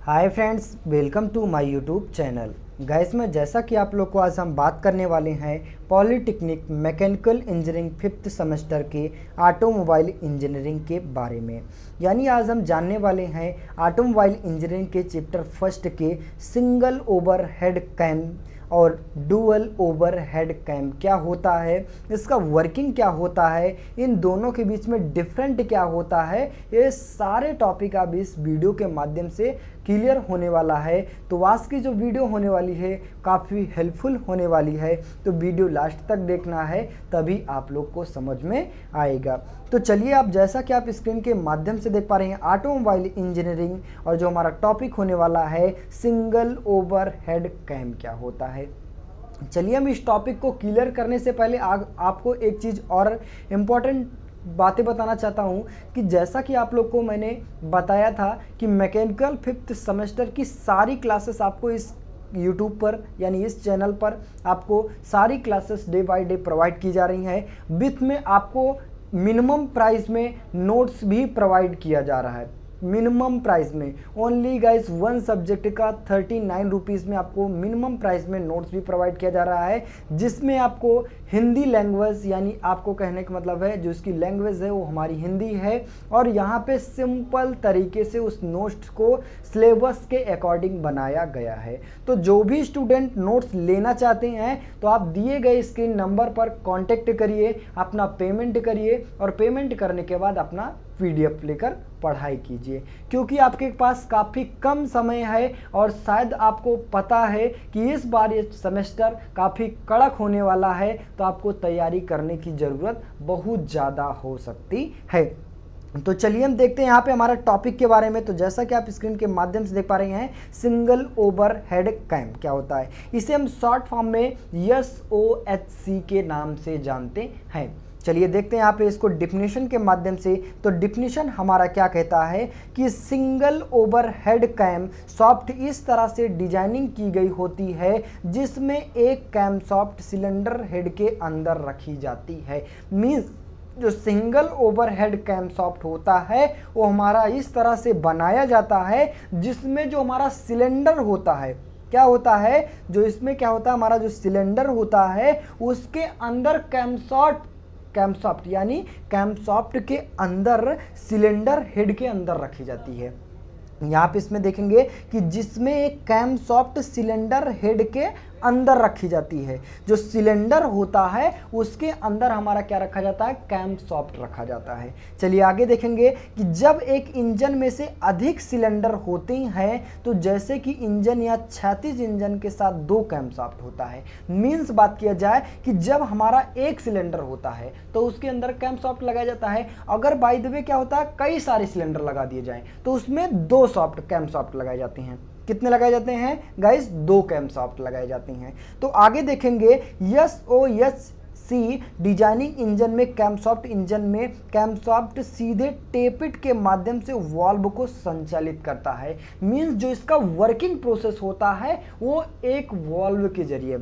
Hi friends, welcome to my YouTube channel. Guys में जैसा कि आप लोग को आज हम बात करने वाले हैं polytechnic mechanical engineering 5th semester के ऑटोमोबाइल इंजीनियरिंग के बारे में। यानी आज हम जानने वाले हैं ऑटोमोबाइल इंजीनियरिंग के चैप्टर फर्स्ट के सिंगल ओवर हेड कैम और डुअल ओवर हेड कैम क्या होता है, इसका वर्किंग क्या होता है, इन दोनों के बीच में डिफरेंट क्या होता है, ये सारे टॉपिक अब इस वीडियो के माध्यम से क्लियर होने वाला है। तो आज की जो वीडियो होने वाली है काफ़ी हेल्पफुल होने वाली है, तो वीडियो लास्ट तक देखना है, तभी आप लोग को समझ में आएगा। तो चलिए, आप जैसा कि आप स्क्रीन के माध्यम से देख पा रहे हैं ऑटोमोबाइल इंजीनियरिंग, और जो हमारा टॉपिक होने वाला है सिंगल ओवर हेड कैम क्या होता है। चलिए, हम इस टॉपिक को क्लियर करने से पहले आपको एक चीज़ और इम्पॉर्टेंट बातें बताना चाहता हूं कि जैसा कि आप लोग को मैंने बताया था कि मैकेनिकल 5th सेमेस्टर की सारी क्लासेस आपको इस यूट्यूब पर यानी इस चैनल पर आपको सारी classes day by day provide की जा रही हैं। विथ में आपको मिनिमम प्राइस में नोट्स भी प्रोवाइड किया जा रहा है। मिनिमम प्राइस में ओनली गाइस वन सब्जेक्ट का 39 रुपीज़ में आपको मिनिमम प्राइस में नोट्स भी प्रोवाइड किया जा रहा है, जिसमें आपको हिंदी लैंग्वेज, यानी आपको कहने का मतलब है जो इसकी लैंग्वेज है वो हमारी हिंदी है, और यहाँ पे सिंपल तरीके से उस नोट्स को सिलेबस के अकॉर्डिंग बनाया गया है। तो जो भी स्टूडेंट नोट्स लेना चाहते हैं तो आप दिए गए स्क्रीन नंबर पर कांटेक्ट करिए, अपना पेमेंट करिए, और पेमेंट करने के बाद अपना PDF लेकर पढ़ाई कीजिए, क्योंकि आपके पास काफ़ी कम समय है और शायद आपको पता है कि इस बार ये सेमेस्टर काफ़ी कड़क होने वाला है, तो आपको तैयारी करने की ज़रूरत बहुत ज़्यादा हो सकती है। तो चलिए हम देखते हैं यहाँ पे हमारा टॉपिक के बारे में। तो जैसा कि आप स्क्रीन के माध्यम से देख पा रहे हैं, सिंगल ओवर हेड कैम क्या होता है, इसे हम शॉर्ट फॉर्म में SOHC के नाम से जानते हैं। चलिए देखते हैं यहाँ पे इसको डिफिनेशन के माध्यम से। तो डिफिनेशन हमारा क्या कहता है कि single overhead cam shaft इस तरह से डिजाइनिंग की गई होती है जिसमें एक कैम सॉफ्ट सिलेंडर हेड के अंदर रखी जाती है। मीन्स जो single overhead cam shaft होता है वो हमारा इस तरह से बनाया जाता है जिसमें जो हमारा सिलेंडर होता है, क्या होता है, जो इसमें क्या होता है, हमारा जो सिलेंडर होता है उसके अंदर कैमसॉफ्ट यानी कैमसॉफ्ट के अंदर सिलेंडर हेड के अंदर रखी जाती है। यहाँ पे इसमें देखेंगे कि जिसमें एक कैमसॉफ्ट सिलेंडर हेड के अंदर रखी जाती है। जो सिलेंडर होता है उसके अंदर हमारा क्या रखा जाता है, कैमसॉफ्ट रखा जाता है। चलिए आगे देखेंगे कि जब एक इंजन में से अधिक सिलेंडर होते हैं, तो जैसे कि इंजन या क्षैतिज इंजन के साथ 2 कैमसॉफ्ट होता है। मीन्स बात किया जाए कि जब हमारा एक सिलेंडर होता है तो उसके अंदर कैमसॉफ्ट लगाया जाता है। अगर बाय द वे क्या होता है, कई सारे सिलेंडर लगा दिए जाएं तो उसमें 2 कैमसॉफ्ट लगाए जाते हैं। कितने लगाए जाते हैं गाइस, 2 कैमसॉफ्ट लगाए जाते हैं। तो आगे देखेंगे SOHC डिजाइनिंग इंजन में कैमसॉफ्ट इंजन में कैमसॉफ्ट सीधे टेपिट के माध्यम से वाल्व को संचालित करता है। मींस जो इसका वर्किंग प्रोसेस होता है वो एक वाल्व के जरिए,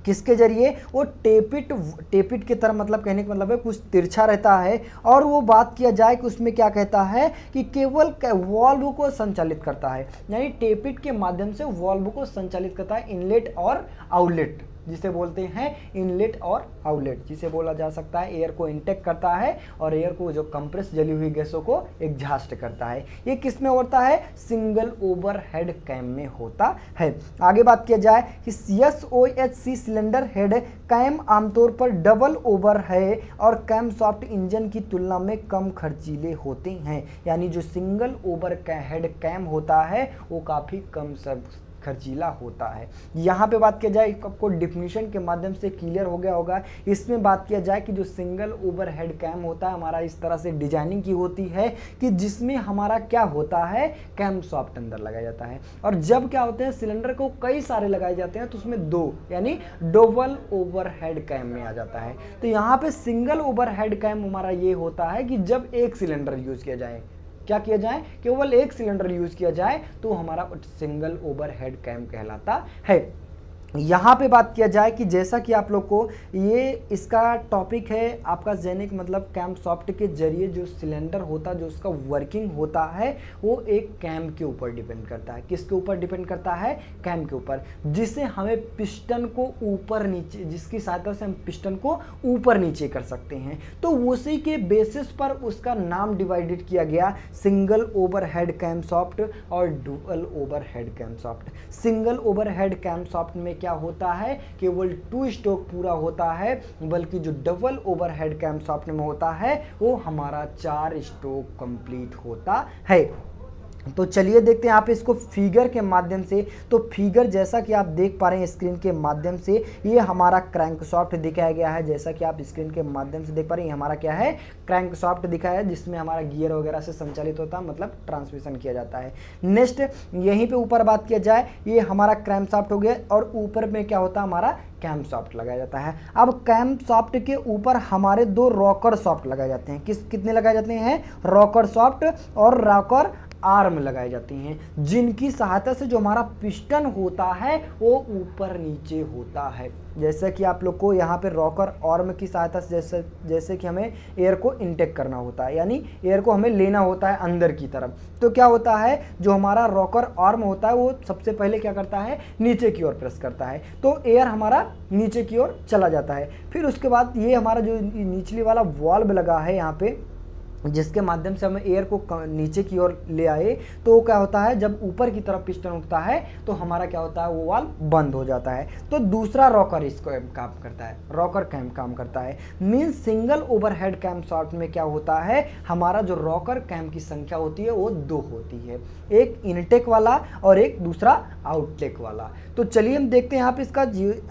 किसके जरिए, वो टेपिट की तरह, मतलब कहने का मतलब है कुछ तिरछा रहता है, और वो बात किया जाए कि उसमें क्या कहता है कि केवल वाल्व को संचालित करता है, यानी टेपिट के माध्यम से वाल्व को संचालित करता है। इनलेट और आउटलेट जिसे बोलते हैं, इनलेट और आउटलेट जिसे बोला जा सकता है, एयर को इंटेक करता है और एयर को, जो कंप्रेस जली हुई गैसों को एग्जॉस्ट करता है। ये किस में होता है, सिंगल ओवर हेड कैम में होता है। आगे बात किया जाए कि SOHC सिलेंडर हेड कैम आमतौर पर डबल ओवर है और कैम सॉफ्ट इंजन की तुलना में कम खर्चीले होते हैं। यानी जो सिंगल ओवर हेड कैम होता है वो काफ़ी कम खर्चीला होता है। यहाँ पे बात किया जाए, आपको डिफिनीशन के माध्यम से क्लियर हो गया होगा। इसमें बात किया जाए कि जो सिंगल ओवर हेड कैम होता है हमारा इस तरह से डिजाइनिंग की होती है कि जिसमें हमारा क्या होता है, कैम सॉफ्ट अंदर लगाया जाता है, और जब क्या होते हैं सिलेंडर को कई सारे लगाए जाते हैं तो उसमें 2 यानी डबल ओवर हेड कैम में आ जाता है। तो यहाँ पे सिंगल ओवर हेड कैम हमारा ये होता है कि जब एक सिलेंडर यूज किया जाए, क्या किया जाए, केवल एक सिलेंडर यूज किया जाए तो हमारा सिंगल ओवर हेड कैम कहलाता है। यहाँ पे बात किया जाए कि जैसा कि आप लोग को ये इसका टॉपिक है आपका जेनिक मतलब कैम सॉफ्ट के जरिए जो सिलेंडर होता है, जो उसका वर्किंग होता है वो एक कैम के ऊपर डिपेंड करता है। किसके ऊपर डिपेंड करता है? कैम के ऊपर, जिससे हमें पिस्टन को ऊपर नीचे, जिसकी सहायता से हम पिस्टन को ऊपर नीचे कर सकते हैं। तो उसी के बेसिस पर उसका नाम डिवाइडेड किया गया सिंगल ओवरहेड कैम सॉफ्ट और dual overhead cam shaft. Single overhead cam shaft में क्या होता है, केवल 2 स्ट्रोक पूरा होता है, बल्कि जो डबल ओवरहेड कैम सॉफ्ट में होता है वो हमारा 4 स्ट्रोक कंप्लीट होता है। तो चलिए देखते हैं आप इसको फिगर के माध्यम से। तो फिगर जैसा कि आप देख पा रहे हैं स्क्रीन के माध्यम से, ये हमारा क्रैंकशाफ्ट दिखाया गया है। जैसा कि आप स्क्रीन के माध्यम से देख पा रहे हैं, हमारा क्या है, क्रैंकशाफ्ट दिखाया है, जिसमें हमारा गियर वगैरह से संचालित होता है, मतलब ट्रांसमिशन किया जाता है। नेक्स्ट यहीं पे ऊपर बात किया जाए, ये हमारा क्रैंकशाफ्ट हो गया और ऊपर में क्या होता है, हमारा कैम सॉफ्ट लगाया जाता है। अब कैम सॉफ्ट के ऊपर हमारे 2 रॉकर सॉफ्ट लगाए जाते हैं। कितने लगाए जाते हैं? रॉकर सॉफ्ट और रॉकर आर्म लगाए जाते हैं, जिनकी सहायता से जो हमारा पिस्टन होता है वो ऊपर नीचे होता है। जैसे कि आप लोग को यहाँ पे रॉकर आर्म की सहायता से जैसे कि हमें एयर को इनटेक करना होता है, यानी एयर को हमें लेना होता है अंदर की तरफ। तो क्या होता है, जो हमारा रॉकर आर्म होता है वो सबसे पहले क्या करता है, नीचे की ओर प्रेस करता है, तो एयर हमारा नीचे की ओर चला जाता है। फिर उसके बाद ये हमारा जो निचली वाला वाल्व लगा है यहाँ पे, जिसके माध्यम से हमें एयर को नीचे की ओर ले आए, तो क्या होता है, जब ऊपर की तरफ पिस्टन उठता है तो हमारा क्या होता है, वो वाल्व बंद हो जाता है। तो दूसरा रॉकर इसको काम करता है, रॉकर कैम काम करता है। Means single overhead cam shaft में क्या होता है, हमारा जो रॉकर कैम की संख्या होती है वो 2 होती है, एक इनटेक वाला और एक दूसरा आउटटेक वाला। तो चलिए हम देखते हैं, आप इसका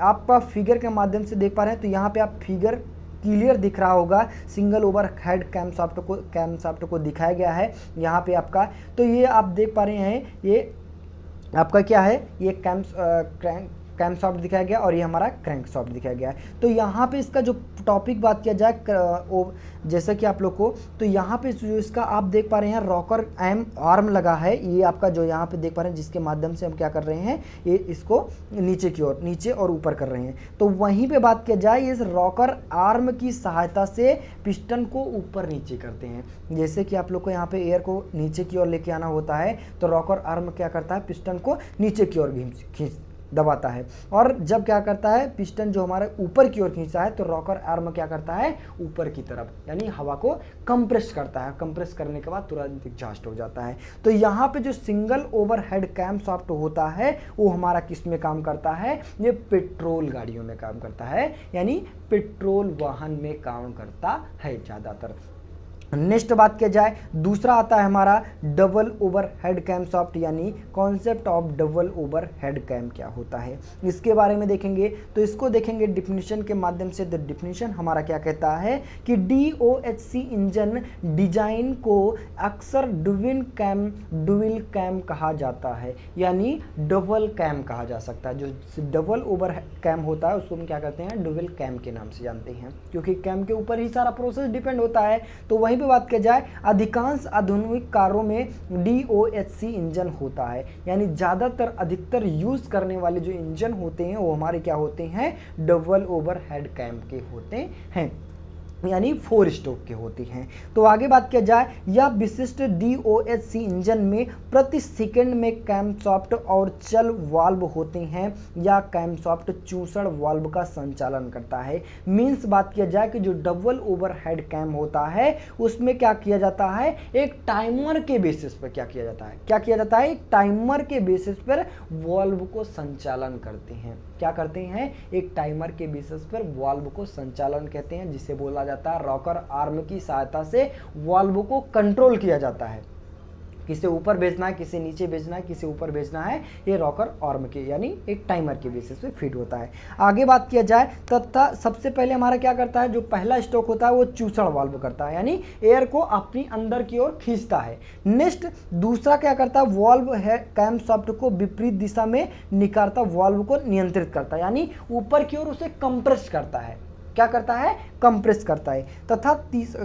आपका फिगर के माध्यम से देख पा रहे हैं। तो यहाँ पे आप फिगर क्लियर दिख रहा होगा, सिंगल ओवरहेड कैम सॉफ्ट को दिखाया गया है यहाँ पे आपका। तो ये आप देख पा रहे हैं, ये आपका क्या है, ये कैम सॉफ्ट दिखाया गया और ये हमारा क्रैंक सॉफ्ट दिखाया गया है। तो यहाँ पे इसका जो टॉपिक बात किया जाए जैसा कि आप लोग को, तो यहाँ पे जो इसका आप देख पा रहे हैं रॉकर आर्म लगा है, ये आपका जो यहाँ पे देख पा रहे हैं, जिसके माध्यम से हम क्या कर रहे हैं, ये इसको नीचे की ओर, नीचे और ऊपर कर रहे हैं। तो वहीं पे बात किया जाए, इस रॉकर आर्म की सहायता से पिस्टन को ऊपर नीचे करते हैं। जैसे कि आप लोग को यहाँ पे एयर को नीचे की ओर लेके आना होता है, तो रॉकर आर्म क्या करता है, पिस्टन को नीचे की ओर खींच दबाता है। और जब क्या करता है, पिस्टन जो हमारे ऊपर की ओर खींचता है, तो रॉकर आर्म क्या करता है, ऊपर की तरफ, यानी हवा को कंप्रेस करता है। कंप्रेस करने के बाद तुरंत एग्जॉस्ट हो जाता है। तो यहाँ पे जो सिंगल ओवरहेड कैम सॉफ्ट होता है वो हमारा किस में काम करता है, ये पेट्रोल गाड़ियों में काम करता है, यानी पेट्रोल वाहन में काम करता है ज़्यादातर। नेक्स्ट बात किया जाए, दूसरा आता है हमारा डबल ओवरहेड कैम सॉफ्ट, यानी concept of double overhead cam क्या होता है, इसके बारे में देखेंगे। तो इसको देखेंगे डिफिनीशन के माध्यम से। द डिफिनीशन हमारा क्या कहता है कि DOHC इंजन डिजाइन को अक्सर डुअल कैम कहा जाता है, यानी डबल कैम कहा जा सकता है। जो डबल ओवर कैम होता है उसको हम क्या कहते हैं, डुअल कैम के नाम से जानते हैं, क्योंकि कैम के ऊपर ही सारा प्रोसेस डिपेंड होता है। तो वहीं पे बात की जाए, अधिकांश आधुनिक कारों में DOHC इंजन होता है, यानी ज़्यादातर अधिकतर यूज करने वाले जो इंजन होते हैं वो हमारे क्या होते हैं, डबल ओवरहेड कैम के होते हैं, यानी 4 स्ट्रोक के होती हैं। तो आगे बात किया जाए, यह विशिष्ट DOHC इंजन में प्रति सेकंड में कैम सॉफ्ट और चल वाल्व होते हैं, या कैम सॉफ्ट चूसड़ वाल्व का संचालन करता है। मींस बात किया जाए कि जो डबल ओवरहेड कैम होता है उसमें क्या किया जाता है, एक टाइमर के बेसिस पर क्या किया जाता है, एक टाइमर के बेसिस पर वाल्व को संचालन करते हैं। क्या करते हैं, एक टाइमर के बेसिस पर वाल्व को संचालन कहते हैं, जिसे बोला जाता है रॉकर आर्म की सहायता से वाल्व को कंट्रोल किया जाता है। किसे ऊपर भेजना है, किसे नीचे भेजना है, किसे ऊपर भेजना है, ये रॉकर आर्म के यानी एक टाइमर के बेसिस पे फिट होता है। आगे बात किया जाए, तथा सबसे पहले हमारा क्या करता है, जो पहला स्ट्रोक होता है वो चूसड़ वाल्व करता है, यानी एयर को अपनी अंदर की ओर खींचता है। नेक्स्ट दूसरा क्या करता है, वाल्व है कैम सॉफ्ट को विपरीत दिशा में निकालता वाल्व को नियंत्रित करता है, यानी ऊपर की ओर उसे कंप्रेस करता है। क्या करता है, कंप्रेस करता है। तथा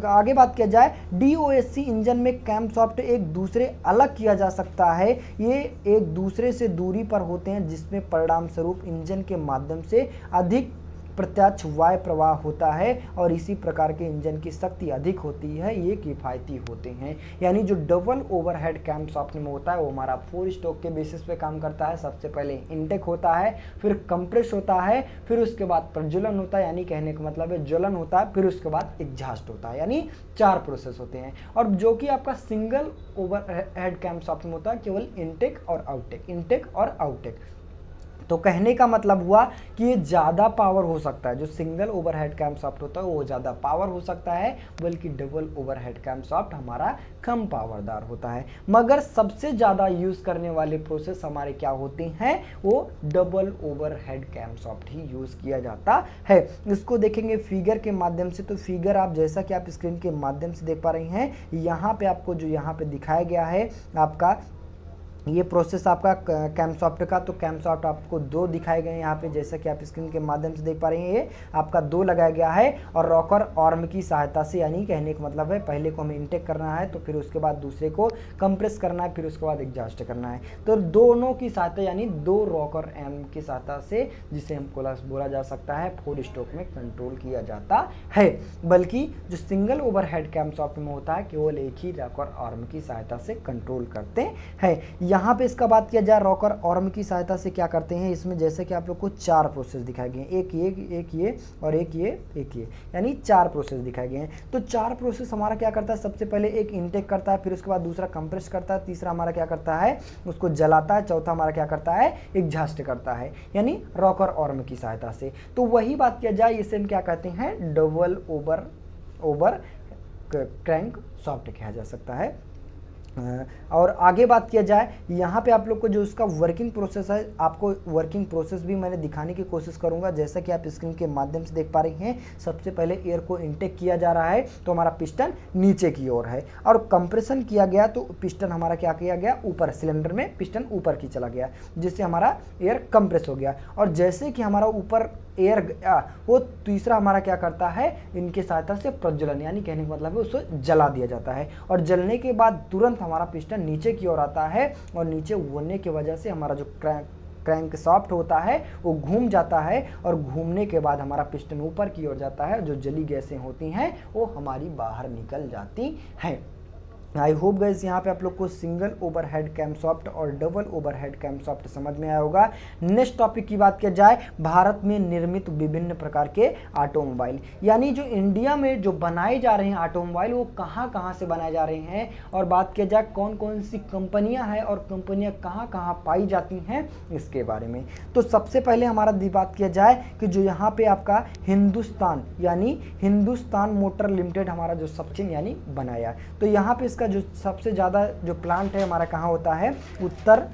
आगे बात किया जाए, DOSC इंजन में कैमशॉफ्ट एक दूसरे अलग किया जा सकता है। ये एक दूसरे से दूरी पर होते हैं, जिसमें परिणाम स्वरूप इंजन के माध्यम से अधिक प्रत्यक्ष वायु प्रवाह होता है और इसी प्रकार के इंजन की शक्ति अधिक होती है, ये किफायती होते हैं। यानी जो डबल ओवरहेड कैमशॉफ्ट में होता है वो हमारा 4 स्ट्रोक के बेसिस पे काम करता है। सबसे पहले इनटेक होता है, फिर कंप्रेस होता है, फिर उसके बाद प्रज्वलन होता है, यानी कहने का मतलब है ज्वलन होता है, फिर उसके बाद एग्जॉस्ट होता है, यानी 4 प्रोसेस होते हैं। और जो कि आपका सिंगल ओवरहेड कैमशॉफ्ट में होता है केवल इनटेक और आउटटेक, इनटेक और आउटटेक। तो कहने का मतलब हुआ कि ये ज़्यादा पावर हो सकता है, जो सिंगल ओवरहेड कैमशॉफ्ट होता है वो ज़्यादा पावर हो सकता है, बल्कि डबल ओवरहेड कैमशॉफ्ट हमारा कम पावरदार होता है। मगर सबसे ज़्यादा यूज़ करने वाले प्रोसेस हमारे क्या होते हैं, वो डबल ओवरहेड कैमशॉफ्ट ही यूज़ किया जाता है। इसको देखेंगे फिगर के माध्यम से। तो फिगर आप जैसा कि आप स्क्रीन के माध्यम से देख पा रहे हैं, यहाँ पे आपको जो यहाँ पे दिखाया गया है आपका ये प्रोसेस आपका कैमशॉफ्ट का। तो कैमशॉफ्ट आपको 2 दिखाए गए हैं यहाँ पे, जैसा कि आप स्क्रीन के माध्यम से देख पा रहे हैं, ये आपका 2 लगाया गया है। और रॉकर आर्म की सहायता से, यानी कहने का मतलब है पहले को हमें इनटेक करना है, तो फिर उसके बाद दूसरे को कंप्रेस करना है, फिर उसके बाद एग्जॉस्ट करना है। तो दोनों की सहायता, यानी 2 रॉकर आर्म की सहायता से, जिसे हम बोला जा सकता है 4 स्ट्रोक में कंट्रोल किया जाता है। बल्कि जो सिंगल ओवरहेड कैमशॉफ्ट में होता है केवल एक ही रॉकर आर्म की सहायता से कंट्रोल करते हैं। यहाँ पे इसका बात किया जाए रॉकर आर्म की सहायता से क्या करते हैं, इसमें जैसे कि आप लोग को 4 प्रोसेस दिखाए गए हैं, एक ये और एक ये, यानी 4 प्रोसेस दिखाए गए हैं। तो 4 प्रोसेस हमारा क्या करता है, सबसे पहले एक इनटेक करता है, फिर उसके बाद दूसरा कंप्रेस करता है, तीसरा हमारा क्या करता है, उसको जलाता है, चौथा हमारा क्या करता है, एग्जॉस्ट करता है, यानी रॉकर आर्म की सहायता से। तो वही बात किया जाए, इसे हम क्या कहते हैं, डबल ओवर क्रैंक शॉफ्ट कहा जा सकता है। और आगे बात किया जाए, यहाँ पे आप लोग को जो उसका वर्किंग प्रोसेस है, आपको वर्किंग प्रोसेस भी मैंने दिखाने की कोशिश करूंगा। जैसा कि आप स्क्रीन के माध्यम से देख पा रहे हैं, सबसे पहले एयर को इनटेक किया जा रहा है, तो हमारा पिस्टन नीचे की ओर है, और कंप्रेशन किया गया तो पिस्टन हमारा क्या किया गया, ऊपर, सिलेंडर में पिस्टन ऊपर की चला गया, जिससे हमारा एयर कंप्रेस हो गया। और जैसे कि हमारा ऊपर एयर गया, वो तीसरा हमारा क्या करता है, इनके सहायता से प्रज्वलन, यानी कहने का मतलब है उसको जला दिया जाता है। और जलने के बाद तुरंत हमारा पिस्टन नीचे की ओर आता है, और नीचे होने की वजह से हमारा जो क्रैंक शॉफ्ट होता है वो घूम जाता है, और घूमने के बाद हमारा पिस्टन ऊपर की ओर जाता है, जो जली गैसें होती हैं वो हमारी बाहर निकल जाती हैं। आई होप गाइस यहाँ पे आप लोग को सिंगल ओवरहेड कैमशॉफ्ट और डबल ओवरहेड कैमशॉफ्ट समझ में आया होगा। नेक्स्ट टॉपिक की बात किया जाए, भारत में निर्मित विभिन्न प्रकार के ऑटोमोबाइल, यानी जो इंडिया में जो बनाए जा रहे हैं ऑटोमोबाइल, वो कहाँ कहाँ से बनाए जा रहे हैं, और बात किया जाए कौन कौन सी कंपनियां हैं और कंपनियां कहाँ कहाँ पाई जाती हैं, इसके बारे में। तो सबसे पहले हमारा बात किया जाए कि जो यहाँ पे आपका हिंदुस्तान, यानी हिंदुस्तान मोटर लिमिटेड हमारा जो सबसे यानी बनाया, तो यहाँ पे जो सबसे ज़्यादा जो प्लांट है हमारा कहाँ होता है, उत्तर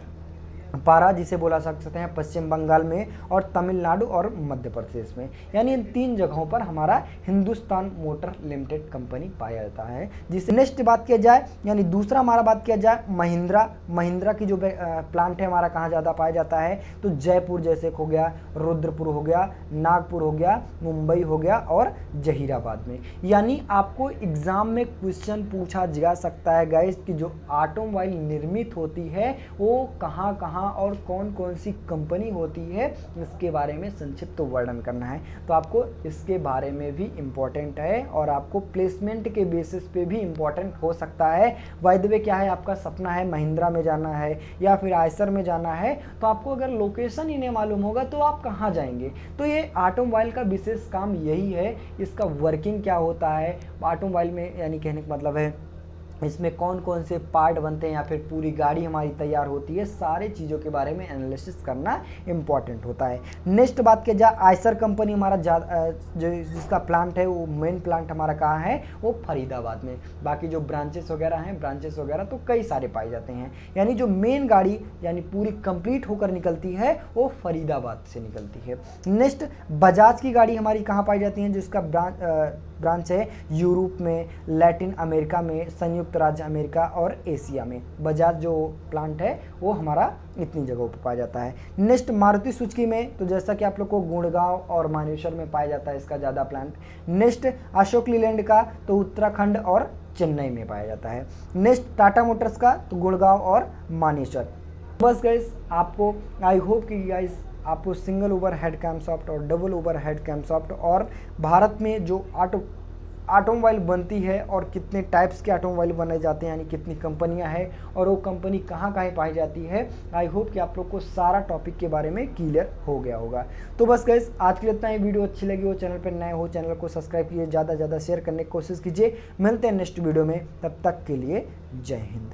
पारा, जिसे बोला सकते हैं पश्चिम बंगाल में, और तमिलनाडु और मध्य प्रदेश में, यानी इन 3 जगहों पर हमारा हिंदुस्तान मोटर लिमिटेड कंपनी पाया जाता है। जिसे नेक्स्ट बात किया जाए, यानी दूसरा हमारा बात किया जाए महिंद्रा की जो प्लांट है हमारा कहाँ ज़्यादा पाया जाता है, तो जयपुर जैसे हो गया, रुद्रपुर हो गया, नागपुर हो गया, मुंबई हो गया, और जहीराबाद में। यानी आपको एग्जाम में क्वेश्चन पूछा जा सकता है गाइस कि जो ऑटोमोबाइल निर्मित होती है वो कहाँ कहाँ और कौन कौन सी कंपनी होती है, इसके बारे में संक्षिप्त वर्णन करना है। तो आपको इसके बारे में भी इम्पोर्टेंट है, और आपको प्लेसमेंट के बेसिस पे भी इम्पोर्टेंट हो सकता है। बाय द वे क्या है, आपका सपना है महिंद्रा में जाना है या फिर आयसर में जाना है, तो आपको अगर लोकेशन ही नहीं मालूम होगा तो आप कहाँ जाएंगे। तो ये ऑटोमोबाइल का विशेष काम यही है, इसका वर्किंग क्या होता है ऑटोमोबाइल में, यानी कहने का मतलब है इसमें कौन कौन से पार्ट बनते हैं या फिर पूरी गाड़ी हमारी तैयार होती है, सारे चीज़ों के बारे में एनालिसिस करना इंपॉर्टेंट होता है। नेक्स्ट बात किया जाए, आयसर कंपनी हमारा जो जिसका प्लांट है वो मेन प्लांट हमारा कहाँ है, वो फरीदाबाद में। बाकी जो ब्रांचेस वगैरह तो कई सारे पाए जाते हैं, यानी जो मेन गाड़ी यानी पूरी कंप्लीट होकर निकलती है वो फरीदाबाद से निकलती है। नेक्स्ट बजाज की गाड़ी हमारी कहाँ पाई जाती है, जिसका ब्रांच है यूरोप में, लैटिन अमेरिका में, संयुक्त संयुक्त राज्य अमेरिका और एशिया में। बजाज जो प्लांट है वो हमारा इतनी जगहों पर पाया जाता है। नेक्स्ट मारुति सुजुकी में, तो जैसा कि आप लोग को गुड़गांव और मानेसर में पाया जाता है इसका ज़्यादा प्लांट। नेक्स्ट अशोक लीलैंड का तो उत्तराखंड और चेन्नई में पाया जाता है। नेक्स्ट टाटा मोटर्स का तो गुड़गांव और मानेसर। बस गाइस, आपको आई होप कि गाइस आपको सिंगल ओवर हेड कैमशाफ्ट और डबल ओवर हेड कैमशाफ्ट और भारत में जो ऑटोमोबाइल बनती है और कितने टाइप्स के ऑटोमोबाइल बनाए जाते हैं, यानी कितनी कंपनियां हैं और वो कंपनी कहाँ कहाँ पाई जाती है, आई होप कि आप लोग को सारा टॉपिक के बारे में क्लियर हो गया होगा। तो बस गाइस, आज के लिए इतना ही। वीडियो अच्छी लगी हो, चैनल पर नए हो, चैनल को सब्सक्राइब कीजिए, ज़्यादा से ज़्यादा शेयर करने की कोशिश कीजिए। मिलते हैं नेक्स्ट वीडियो में, तब तक के लिए जय हिंद।